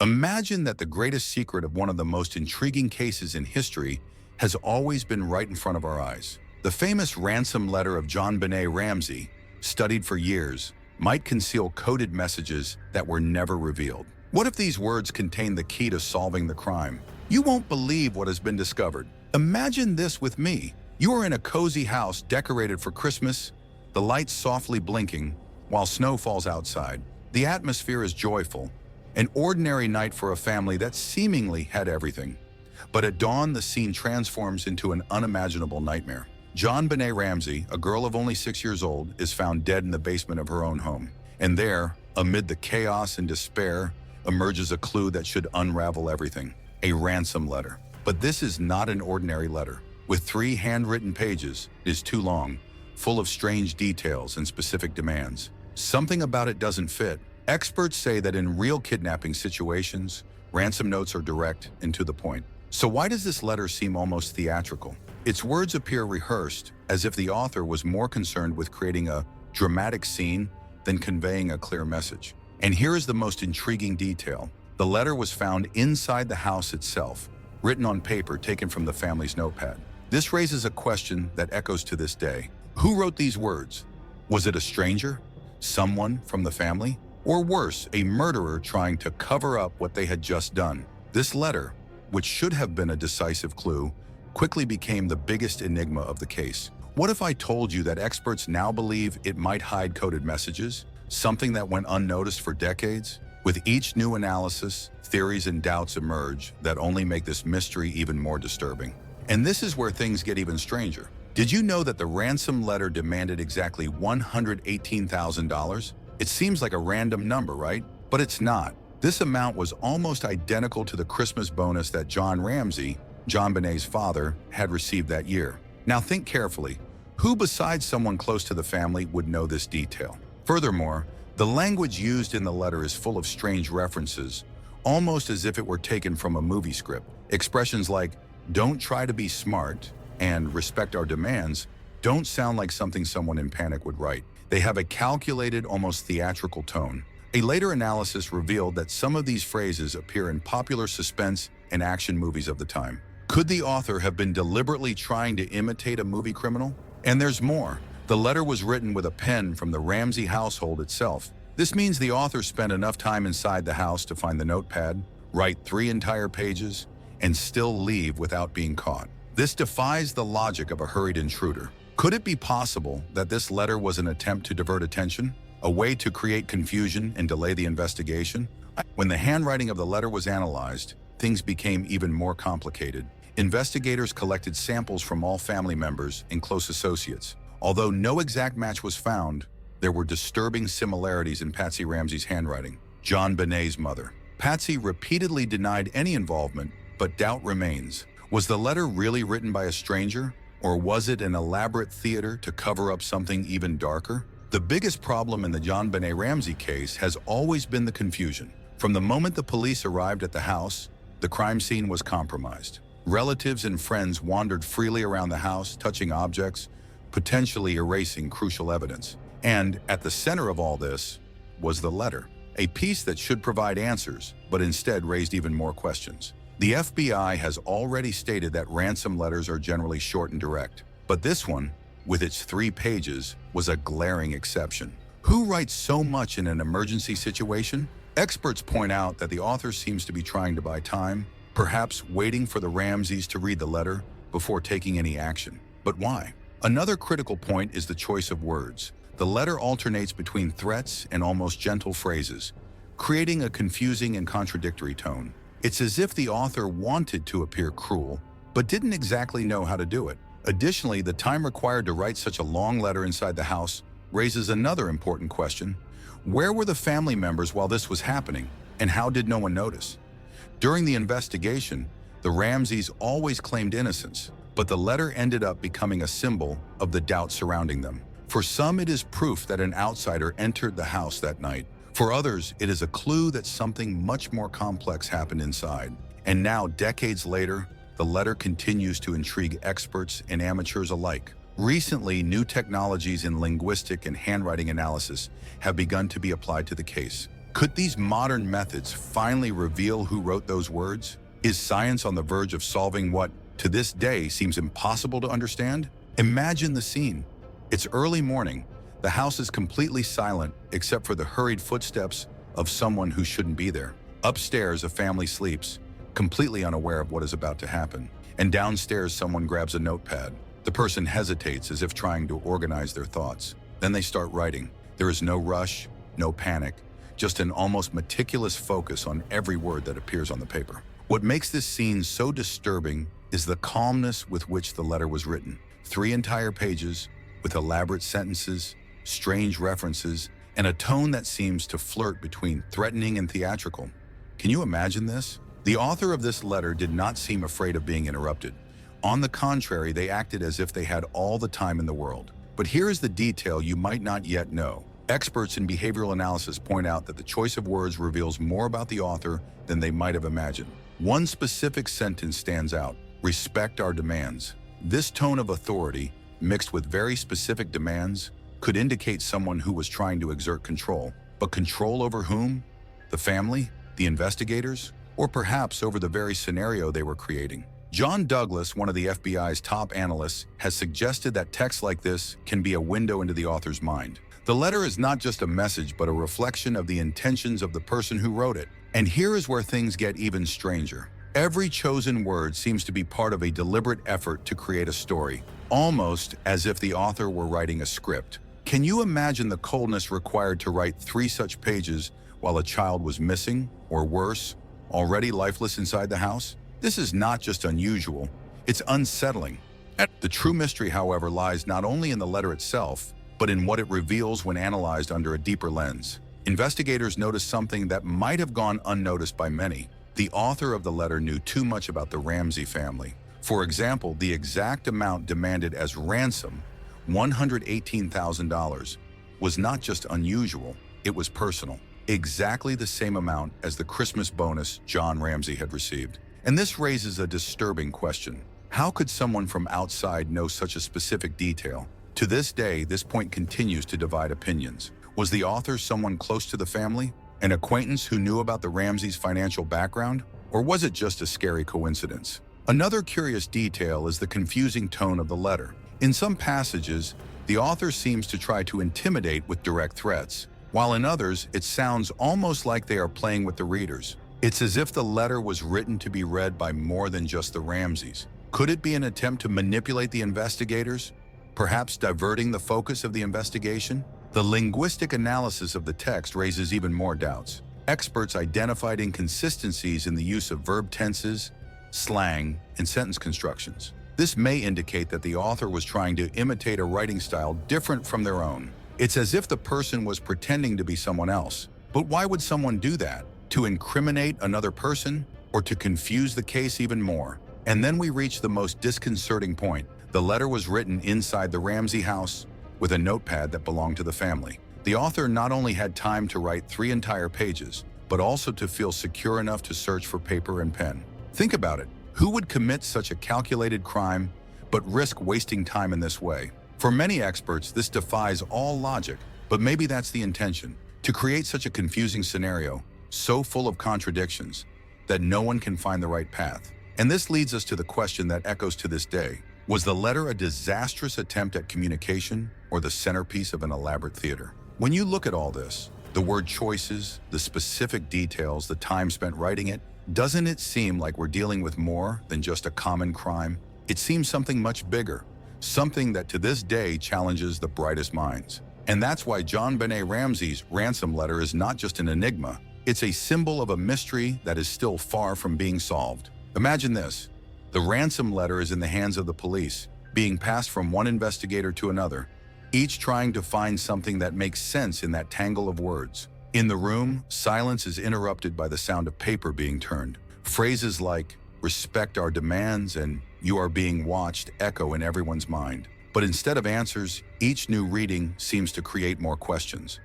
Imagine that the greatest secret of one of the most intriguing cases in history has always been right in front of our eyes. The famous ransom letter of JonBenét Ramsey, studied for years, might conceal coded messages that were never revealed. What if these words contain the key to solving the crime? You won't believe what has been discovered. Imagine this with me. You are in a cozy house decorated for Christmas, the lights softly blinking while snow falls outside. The atmosphere is joyful, an ordinary night for a family that seemingly had everything. But at dawn, the scene transforms into an unimaginable nightmare. JonBenét Ramsey, a girl of only 6 years old, is found dead in the basement of her own home. And there, amid the chaos and despair, emerges a clue that should unravel everything: a ransom letter. But this is not an ordinary letter. With 3 handwritten pages, it is too long, full of strange details and specific demands. Something about it doesn't fit. Experts say that in real kidnapping situations, ransom notes are direct and to the point. So why does this letter seem almost theatrical? Its words appear rehearsed, as if the author was more concerned with creating a dramatic scene than conveying a clear message. And here is the most intriguing detail. The letter was found inside the house itself, written on paper taken from the family's notepad. This raises a question that echoes to this day. Who wrote these words? Was it a stranger? Someone from the family? Or worse, a murderer trying to cover up what they had just done? This letter, which should have been a decisive clue, quickly became the biggest enigma of the case. What if I told you that experts now believe it might hide coded messages, something that went unnoticed for decades? With each new analysis, theories and doubts emerge that only make this mystery even more disturbing. And this is where things get even stranger. Did you know that the ransom letter demanded exactly $118,000? It seems like a random number, right? But it's not. This amount was almost identical to the Christmas bonus that John Ramsey, JonBenét's father, had received that year. Now think carefully. Who besides someone close to the family would know this detail? Furthermore, the language used in the letter is full of strange references, almost as if it were taken from a movie script. Expressions like, "Don't try to be smart," and "respect our demands" don't sound like something someone in panic would write. They have a calculated, almost theatrical tone. A later analysis revealed that some of these phrases appear in popular suspense and action movies of the time. Could the author have been deliberately trying to imitate a movie criminal? And there's more. The letter was written with a pen from the Ramsey household itself. This means the author spent enough time inside the house to find the notepad, write 3 entire pages, and still leave without being caught. This defies the logic of a hurried intruder. Could it be possible that this letter was an attempt to divert attention, a way to create confusion and delay the investigation? When the handwriting of the letter was analyzed, things became even more complicated. Investigators collected samples from all family members and close associates. Although no exact match was found, there were disturbing similarities in Patsy Ramsey's handwriting, JonBenét's mother. Patsy repeatedly denied any involvement, but doubt remains. Was the letter really written by a stranger, or was it an elaborate theater to cover up something even darker? The biggest problem in the JonBenét Ramsey case has always been the confusion. From the moment the police arrived at the house, the crime scene was compromised. Relatives and friends wandered freely around the house, touching objects, potentially erasing crucial evidence. And at the center of all this was the letter, a piece that should provide answers, but instead raised even more questions. The FBI has already stated that ransom letters are generally short and direct, but this one, with its 3 pages, was a glaring exception. Who writes so much in an emergency situation? Experts point out that the author seems to be trying to buy time, perhaps waiting for the Ramseys to read the letter before taking any action. But why? Another critical point is the choice of words. The letter alternates between threats and almost gentle phrases, creating a confusing and contradictory tone. It's as if the author wanted to appear cruel, but didn't exactly know how to do it. Additionally, the time required to write such a long letter inside the house raises another important question. Where were the family members while this was happening, and how did no one notice? During the investigation, the Ramseys always claimed innocence, but the letter ended up becoming a symbol of the doubt surrounding them. For some, it is proof that an outsider entered the house that night. For others, it is a clue that something much more complex happened inside. And now, decades later, the letter continues to intrigue experts and amateurs alike. Recently, new technologies in linguistic and handwriting analysis have begun to be applied to the case. Could these modern methods finally reveal who wrote those words? Is science on the verge of solving what, to this day, seems impossible to understand? Imagine the scene. It's early morning. The house is completely silent except for the hurried footsteps of someone who shouldn't be there. Upstairs, a family sleeps, completely unaware of what is about to happen. And downstairs, someone grabs a notepad. The person hesitates as if trying to organize their thoughts. Then they start writing. There is no rush, no panic, just an almost meticulous focus on every word that appears on the paper. What makes this scene so disturbing is the calmness with which the letter was written. 3 entire pages with elaborate sentences, strange references, and a tone that seems to flirt between threatening and theatrical. Can you imagine this? The author of this letter did not seem afraid of being interrupted. On the contrary, they acted as if they had all the time in the world. But here is the detail you might not yet know. Experts in behavioral analysis point out that the choice of words reveals more about the author than they might have imagined. One specific sentence stands out: respect our demands. This tone of authority, mixed with very specific demands, could indicate someone who was trying to exert control. But control over whom? The family? The investigators? Or perhaps over the very scenario they were creating? John Douglas, one of the FBI's top analysts, has suggested that text like this can be a window into the author's mind. The letter is not just a message, but a reflection of the intentions of the person who wrote it. And here is where things get even stranger. Every chosen word seems to be part of a deliberate effort to create a story, almost as if the author were writing a script. Can you imagine the coldness required to write 3 such pages while a child was missing, or worse, already lifeless inside the house? This is not just unusual, it's unsettling. The true mystery, however, lies not only in the letter itself, but in what it reveals when analyzed under a deeper lens. Investigators noticed something that might have gone unnoticed by many. The author of the letter knew too much about the Ramsey family. For example, the exact amount demanded as ransom, $118,000, was not just unusual, it was personal. Exactly the same amount as the Christmas bonus John Ramsey had received. And this raises a disturbing question. How could someone from outside know such a specific detail? To this day, this point continues to divide opinions. Was the author someone close to the family? An acquaintance who knew about the Ramseys' financial background? Or was it just a scary coincidence? Another curious detail is the confusing tone of the letter. In some passages, the author seems to try to intimidate with direct threats, while in others, it sounds almost like they are playing with the readers. It's as if the letter was written to be read by more than just the Ramseys. Could it be an attempt to manipulate the investigators, perhaps diverting the focus of the investigation? The linguistic analysis of the text raises even more doubts. Experts identified inconsistencies in the use of verb tenses, slang, and sentence constructions. This may indicate that the author was trying to imitate a writing style different from their own. It's as if the person was pretending to be someone else. But why would someone do that? To incriminate another person, or to confuse the case even more? And then we reach the most disconcerting point. The letter was written inside the Ramsey house with a notepad that belonged to the family. The author not only had time to write 3 entire pages, but also to feel secure enough to search for paper and pen. Think about it. Who would commit such a calculated crime, but risk wasting time in this way? For many experts, this defies all logic, but maybe that's the intention, to create such a confusing scenario, so full of contradictions, that no one can find the right path. And this leads us to the question that echoes to this day. Was the letter a disastrous attempt at communication or the centerpiece of an elaborate theater? When you look at all this, the word choices, the specific details, the time spent writing it, doesn't it seem like we're dealing with more than just a common crime? It seems something much bigger, something that to this day challenges the brightest minds. And that's why JonBenét Ramsey's ransom letter is not just an enigma, it's a symbol of a mystery that is still far from being solved. Imagine this. The ransom letter is in the hands of the police, being passed from one investigator to another, each trying to find something that makes sense in that tangle of words. In the room, silence is interrupted by the sound of paper being turned. Phrases like, "respect our demands" and "you are being watched" echo in everyone's mind. But instead of answers, each new reading seems to create more questions.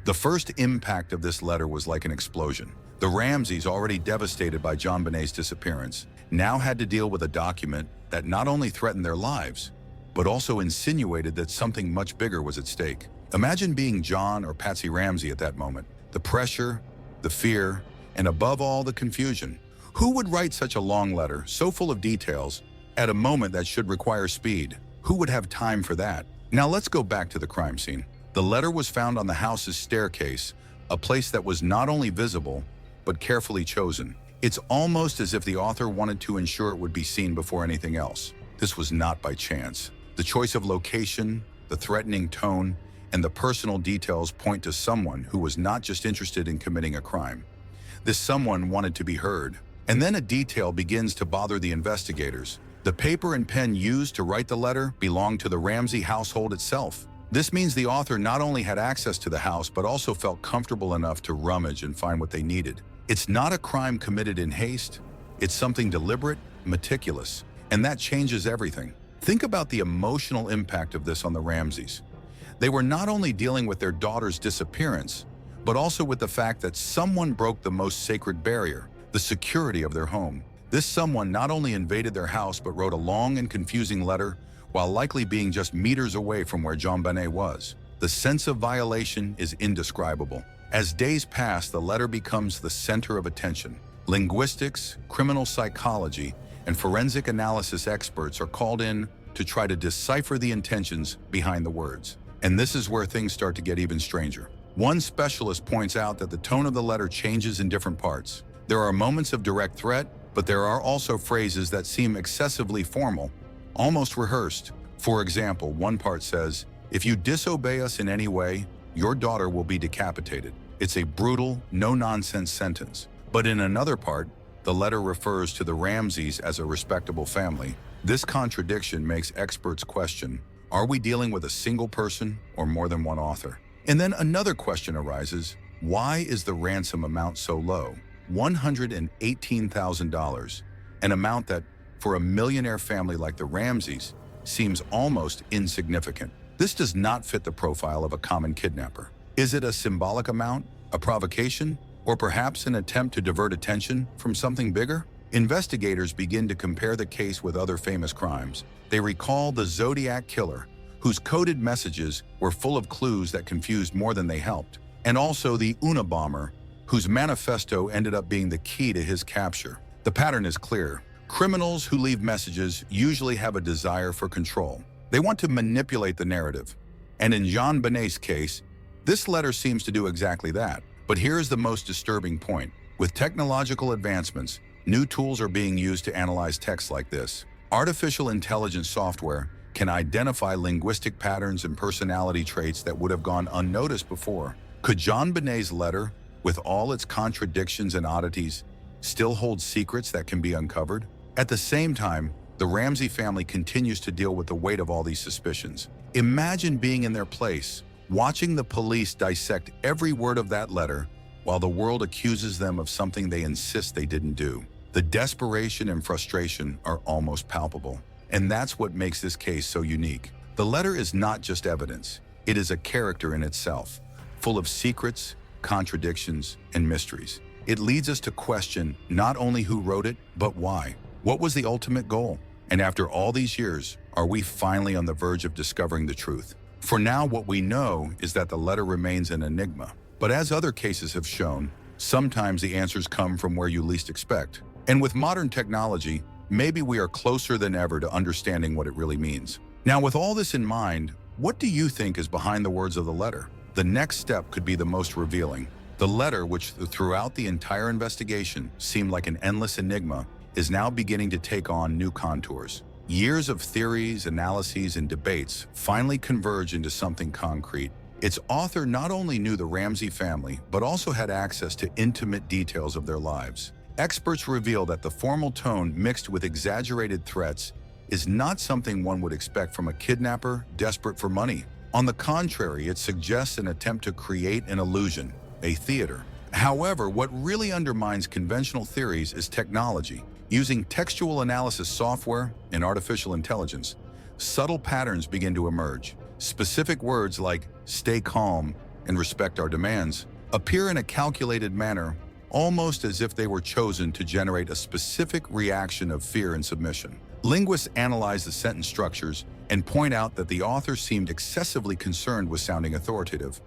The first impact of this letter was like an explosion. The Ramseys, already devastated by JonBenét's disappearance, now had to deal with a document that not only threatened their lives, but also insinuated that something much bigger was at stake. Imagine being John or Patsy Ramsey at that moment. The pressure, the fear, and above all, the confusion. Who would write such a long letter, so full of details, at a moment that should require speed? Who would have time for that? Now let's go back to the crime scene. The letter was found on the house's staircase, a place that was not only visible, but carefully chosen. It's almost as if the author wanted to ensure it would be seen before anything else. This was not by chance. The choice of location, the threatening tone, and the personal details point to someone who was not just interested in committing a crime. This someone wanted to be heard. And then a detail begins to bother the investigators. The paper and pen used to write the letter belonged to the Ramsey household itself. This means the author not only had access to the house, but also felt comfortable enough to rummage and find what they needed. It's not a crime committed in haste. It's something deliberate, meticulous, and that changes everything. Think about the emotional impact of this on the Ramseys. They were not only dealing with their daughter's disappearance, but also with the fact that someone broke the most sacred barrier, the security of their home. This someone not only invaded their house, but wrote a long and confusing letter while likely being just meters away from where JonBenét was. The sense of violation is indescribable. As days pass, the letter becomes the center of attention. Linguistics, criminal psychology, and forensic analysis experts are called in to try to decipher the intentions behind the words. And this is where things start to get even stranger. One specialist points out that the tone of the letter changes in different parts. There are moments of direct threat, but there are also phrases that seem excessively formal, almost rehearsed. For example, one part says, "If you disobey us in any way, your daughter will be decapitated." It's a brutal, no-nonsense sentence. But in another part, the letter refers to the Ramseys as a respectable family. This contradiction makes experts question, are we dealing with a single person or more than one author? And then another question arises, why is the ransom amount so low? $118,000, an amount that, for a millionaire family like the Ramseys, seems almost insignificant. This does not fit the profile of a common kidnapper. Is it a symbolic amount, a provocation, or perhaps an attempt to divert attention from something bigger? Investigators begin to compare the case with other famous crimes. They recall the Zodiac Killer, whose coded messages were full of clues that confused more than they helped, and also the Unabomber, whose manifesto ended up being the key to his capture. The pattern is clear. Criminals who leave messages usually have a desire for control. They want to manipulate the narrative. And in JonBenét's case, this letter seems to do exactly that. But here's the most disturbing point. With technological advancements, new tools are being used to analyze text like this. Artificial intelligence software can identify linguistic patterns and personality traits that would have gone unnoticed before. Could JonBenét's letter, with all its contradictions and oddities, still hold secrets that can be uncovered? At the same time, the Ramsey family continues to deal with the weight of all these suspicions. Imagine being in their place, watching the police dissect every word of that letter while the world accuses them of something they insist they didn't do. The desperation and frustration are almost palpable. And that's what makes this case so unique. The letter is not just evidence. It is a character in itself, full of secrets, contradictions, and mysteries. It leads us to question not only who wrote it, but why. What was the ultimate goal? And after all these years, are we finally on the verge of discovering the truth? For now, what we know is that the letter remains an enigma. But as other cases have shown, sometimes the answers come from where you least expect. And with modern technology, maybe we are closer than ever to understanding what it really means. Now, with all this in mind, what do you think is behind the words of the letter? The next step could be the most revealing. The letter, which throughout the entire investigation seemed like an endless enigma, is now beginning to take on new contours. Years of theories, analyses, and debates finally converge into something concrete. Its author not only knew the Ramsey family, but also had access to intimate details of their lives. Experts reveal that the formal tone mixed with exaggerated threats is not something one would expect from a kidnapper desperate for money. On the contrary, it suggests an attempt to create an illusion, a theater. However, what really undermines conventional theories is technology. Using textual analysis software and artificial intelligence, subtle patterns begin to emerge. Specific words like "stay calm" and "respect our demands" appear in a calculated manner, almost as if they were chosen to generate a specific reaction of fear and submission. Linguists analyze the sentence structures and point out that the author seemed excessively concerned with sounding authoritative.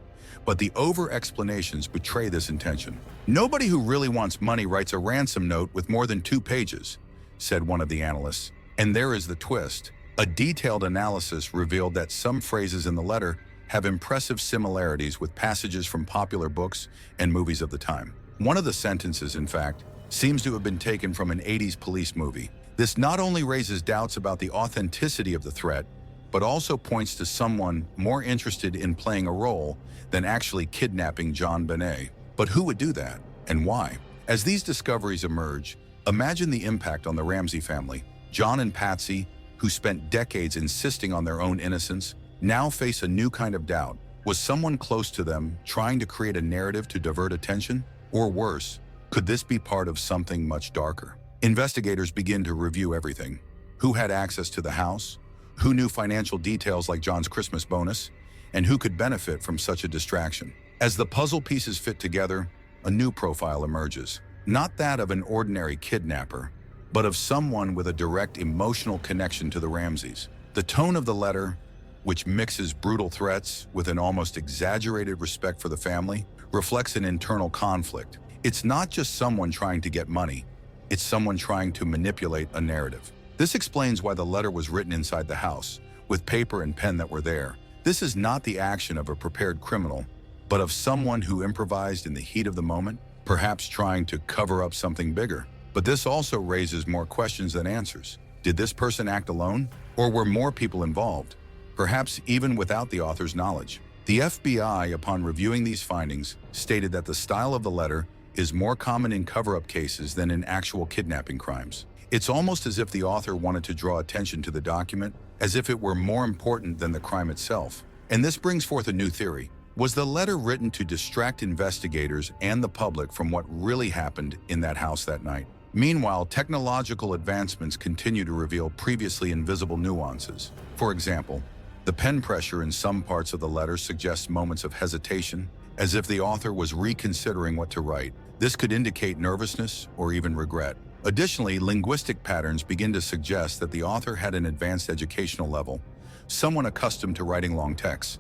but the over-explanations betray this intention. "Nobody who really wants money writes a ransom note with more than 2 pages," said one of the analysts. And there is the twist. A detailed analysis revealed that some phrases in the letter have impressive similarities with passages from popular books and movies of the time. One of the sentences, in fact, seems to have been taken from an 80s police movie. This not only raises doubts about the authenticity of the threat, but also points to someone more interested in playing a role than actually kidnapping JonBenét. But who would do that, and why? As these discoveries emerge, imagine the impact on the Ramsey family. John and Patsy, who spent decades insisting on their own innocence, now face a new kind of doubt. Was someone close to them trying to create a narrative to divert attention? Or worse, could this be part of something much darker? Investigators begin to review everything. Who had access to the house? Who knew financial details like John's Christmas bonus? And who could benefit from such a distraction? As the puzzle pieces fit together, a new profile emerges. Not that of an ordinary kidnapper, but of someone with a direct emotional connection to the Ramseys. The tone of the letter, which mixes brutal threats with an almost exaggerated respect for the family, reflects an internal conflict. It's not just someone trying to get money, it's someone trying to manipulate a narrative. This explains why the letter was written inside the house, with paper and pen that were there. This is not the action of a prepared criminal, but of someone who improvised in the heat of the moment, perhaps trying to cover up something bigger. But this also raises more questions than answers. Did this person act alone? Or were more people involved? Perhaps even without the author's knowledge. The FBI, upon reviewing these findings, stated that the style of the letter is more common in cover-up cases than in actual kidnapping crimes. It's almost as if the author wanted to draw attention to the document, as if it were more important than the crime itself. And this brings forth a new theory. Was the letter written to distract investigators and the public from what really happened in that house that night? Meanwhile, technological advancements continue to reveal previously invisible nuances. For example, the pen pressure in some parts of the letter suggests moments of hesitation, as if the author was reconsidering what to write. This could indicate nervousness or even regret. Additionally, linguistic patterns begin to suggest that the author had an advanced educational level, someone accustomed to writing long texts.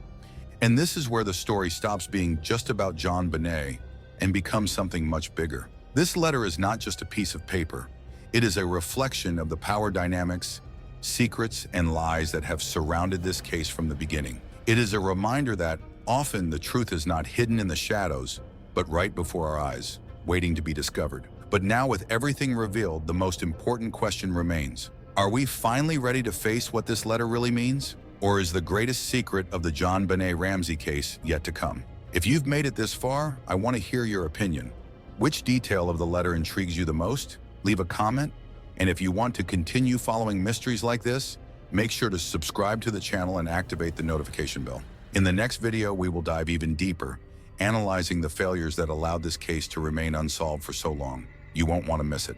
And this is where the story stops being just about JonBenét and becomes something much bigger. This letter is not just a piece of paper. It is a reflection of the power dynamics, secrets, and lies that have surrounded this case from the beginning. It is a reminder that often the truth is not hidden in the shadows, but right before our eyes, waiting to be discovered. But now, with everything revealed, the most important question remains. Are we finally ready to face what this letter really means? Or is the greatest secret of the JonBenét Ramsey case yet to come? If you've made it this far, I want to hear your opinion. Which detail of the letter intrigues you the most? Leave a comment. And if you want to continue following mysteries like this, make sure to subscribe to the channel and activate the notification bell. In the next video, we will dive even deeper, analyzing the failures that allowed this case to remain unsolved for so long. You won't want to miss it.